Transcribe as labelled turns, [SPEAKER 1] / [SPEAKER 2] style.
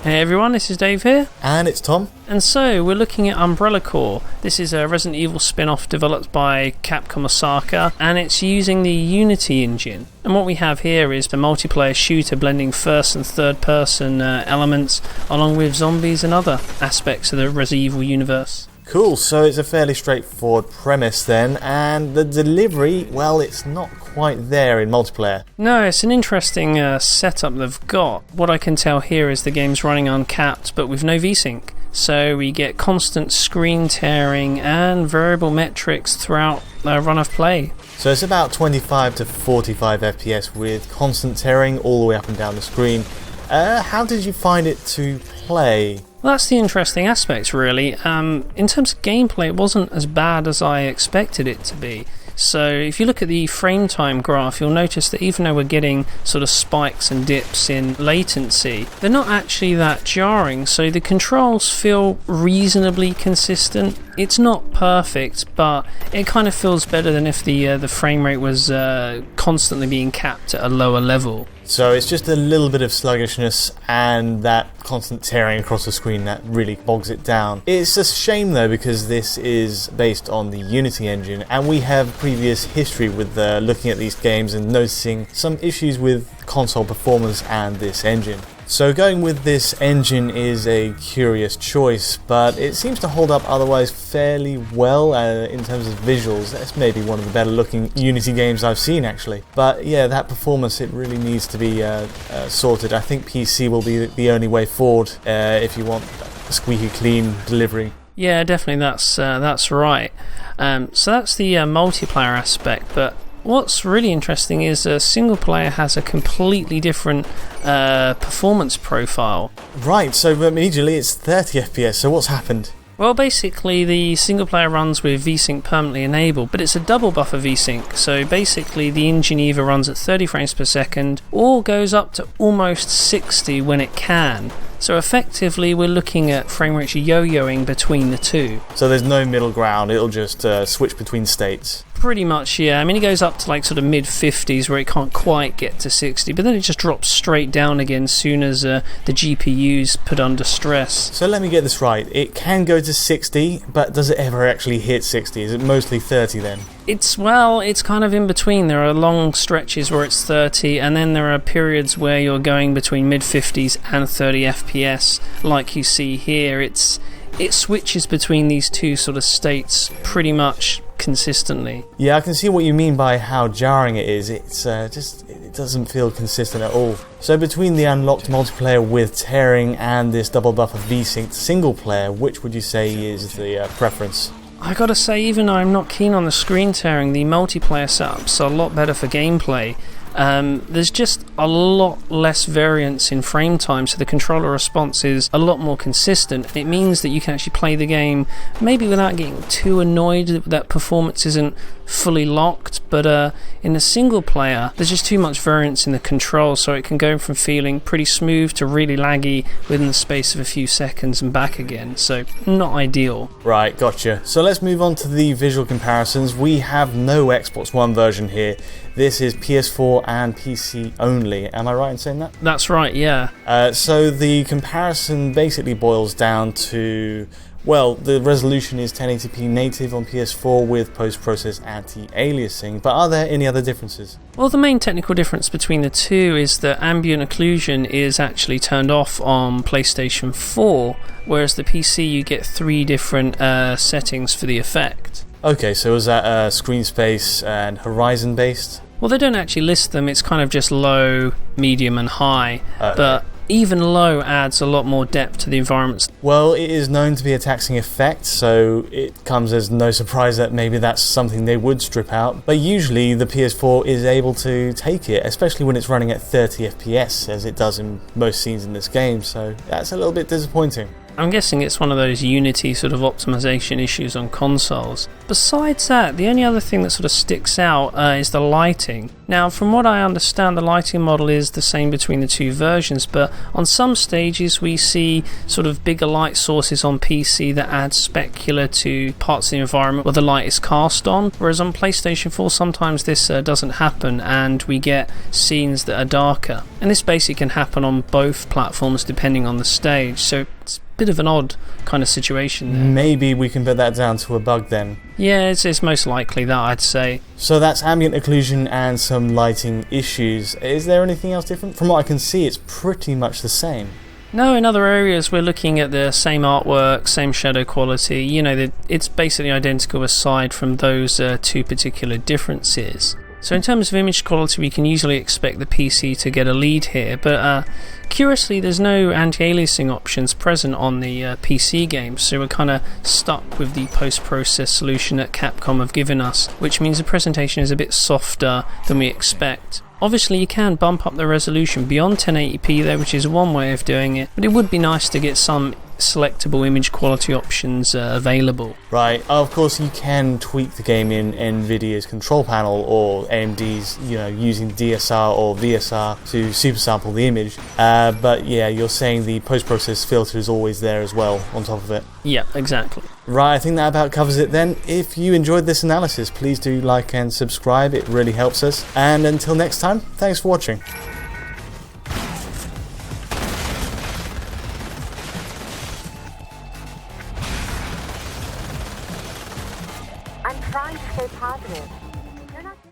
[SPEAKER 1] Hey everyone, this is Dave here.
[SPEAKER 2] And it's Tom.
[SPEAKER 1] And so, we're looking at Umbrella Corps. This is a Resident Evil spin-off developed by Capcom Osaka, and it's using the Unity engine. And what we have here is the multiplayer shooter blending first and third person elements, along with zombies and other aspects of the Resident Evil universe.
[SPEAKER 2] Cool, so it's a fairly straightforward premise then, and the delivery, well, it's not quite there in multiplayer.
[SPEAKER 1] No, it's an interesting setup they've got. What I can tell here is the game's running uncapped, but with no VSync. So we get constant screen tearing and variable metrics throughout the run of play.
[SPEAKER 2] So it's about 25 to 45 FPS with constant tearing all the way up and down the screen. How did you find it to play?
[SPEAKER 1] Well, that's the interesting aspect, really. In terms of gameplay, it wasn't as bad as I expected it to be. So if you look at the frame time graph, you'll notice that even though we're getting sort of spikes and dips in latency, they're not actually that jarring, so the controls feel reasonably consistent. It's not perfect, but it kind of feels better than if the frame rate was constantly being capped at a lower level.
[SPEAKER 2] So it's just a little bit of sluggishness and that constant tearing across the screen that really bogs it down. It's a shame though, because this is based on the Unity engine, and we have previous history with looking at these games and noticing some issues with console performance and this engine. So going with this engine is a curious choice, but it seems to hold up otherwise fairly well in terms of visuals. That's maybe one of the better looking Unity games I've seen actually. But yeah, that performance, it really needs to be sorted. I think PC will be the only way forward if you want a squeaky clean delivery.
[SPEAKER 1] Yeah, definitely, that's right. So that's the multiplayer aspect, but what's really interesting is single player has a completely different performance profile.
[SPEAKER 2] Right, so immediately it's 30 FPS, so what's happened?
[SPEAKER 1] Well, basically the single player runs with VSync permanently enabled, but it's a double buffer VSync, so basically the engine either runs at 30 frames per second or goes up to almost 60 when it can. So effectively we're looking at frame rates yo-yoing between the two.
[SPEAKER 2] So there's no middle ground, it'll just switch between states.
[SPEAKER 1] Pretty much, yeah. I mean, it goes up to like sort of mid-50s where it can't quite get to 60, but then it just drops straight down again as soon as the GPU's put under stress.
[SPEAKER 2] So let me get this right. It can go to 60, but does it ever actually hit 60? Is it mostly 30 then?
[SPEAKER 1] It's kind of in between. There are long stretches where it's 30, and then there are periods where you're going between mid-50s and 30 FPS. Like you see here, it switches between these two sort of states pretty much consistently.
[SPEAKER 2] Yeah, I can see what you mean by how jarring it is. It's it doesn't feel consistent at all. So between the unlocked multiplayer with tearing and this double buffer VSync single player, which would you say is the preference?
[SPEAKER 1] I gotta say, even though I'm not keen on the screen tearing, the multiplayer setup's a lot better for gameplay. There's just a lot less variance in frame time, so the controller response is a lot more consistent. It means that you can actually play the game maybe without getting too annoyed that performance isn't fully locked, but in a single player there's just too much variance in the control, so it can go from feeling pretty smooth to really laggy within the space of a few seconds and back again, so not ideal.
[SPEAKER 2] Right, gotcha. So let's move on to the visual comparisons. We have no Xbox One version here. This is PS4 and PC only. Am I right in saying that?
[SPEAKER 1] That's right, yeah.
[SPEAKER 2] So the comparison basically boils down to, well, the resolution is 1080p native on PS4 with post-process anti-aliasing, but are there any other differences?
[SPEAKER 1] Well, the main technical difference between the two is that ambient occlusion is actually turned off on PlayStation 4, whereas the PC you get 3 different settings for the effect.
[SPEAKER 2] Okay, so is that screen space and horizon based?
[SPEAKER 1] Well, they don't actually list them, it's kind of just low, medium and high, but even low adds a lot more depth to the environments.
[SPEAKER 2] Well, it is known to be a taxing effect, so it comes as no surprise that maybe that's something they would strip out, but usually the PS4 is able to take it, especially when it's running at 30 FPS, as it does in most scenes in this game, so that's a little bit disappointing.
[SPEAKER 1] I'm guessing it's one of those Unity sort of optimization issues on consoles. Besides that, the only other thing that sort of sticks out is the lighting. Now, from what I understand, the lighting model is the same between the two versions, but on some stages we see sort of bigger light sources on PC that add specular to parts of the environment where the light is cast on, whereas on PlayStation 4 sometimes this doesn't happen and we get scenes that are darker. And this basically can happen on both platforms depending on the stage, so it's a bit of an odd kind of situation there.
[SPEAKER 2] Maybe we can put that down to a bug then.
[SPEAKER 1] Yeah, it's most likely that, I'd say.
[SPEAKER 2] So that's ambient occlusion and some lighting issues. Is there anything else different? From what I can see, it's pretty much the same.
[SPEAKER 1] No, in other areas we're looking at the same artwork, same shadow quality. You know, it's basically identical aside from those two particular differences. So in terms of image quality, we can usually expect the PC to get a lead here, but curiously there's no anti-aliasing options present on the PC games, so we're kind of stuck with the post-process solution that Capcom have given us, which means the presentation is a bit softer than we expect. Obviously you can bump up the resolution beyond 1080p though, which is one way of doing it, but it would be nice to get some selectable image quality options available.
[SPEAKER 2] Right, of course you can tweak the game in NVIDIA's control panel or AMD's, using DSR or VSR to super sample the image, but yeah, you're saying the post-process filter is always there as well on top of it.
[SPEAKER 1] Yeah, exactly.
[SPEAKER 2] Right, I think that about covers it then. If you enjoyed this analysis, please do like and subscribe, it really helps us. And until next time, thanks for watching.
[SPEAKER 3] I'm trying to stay positive.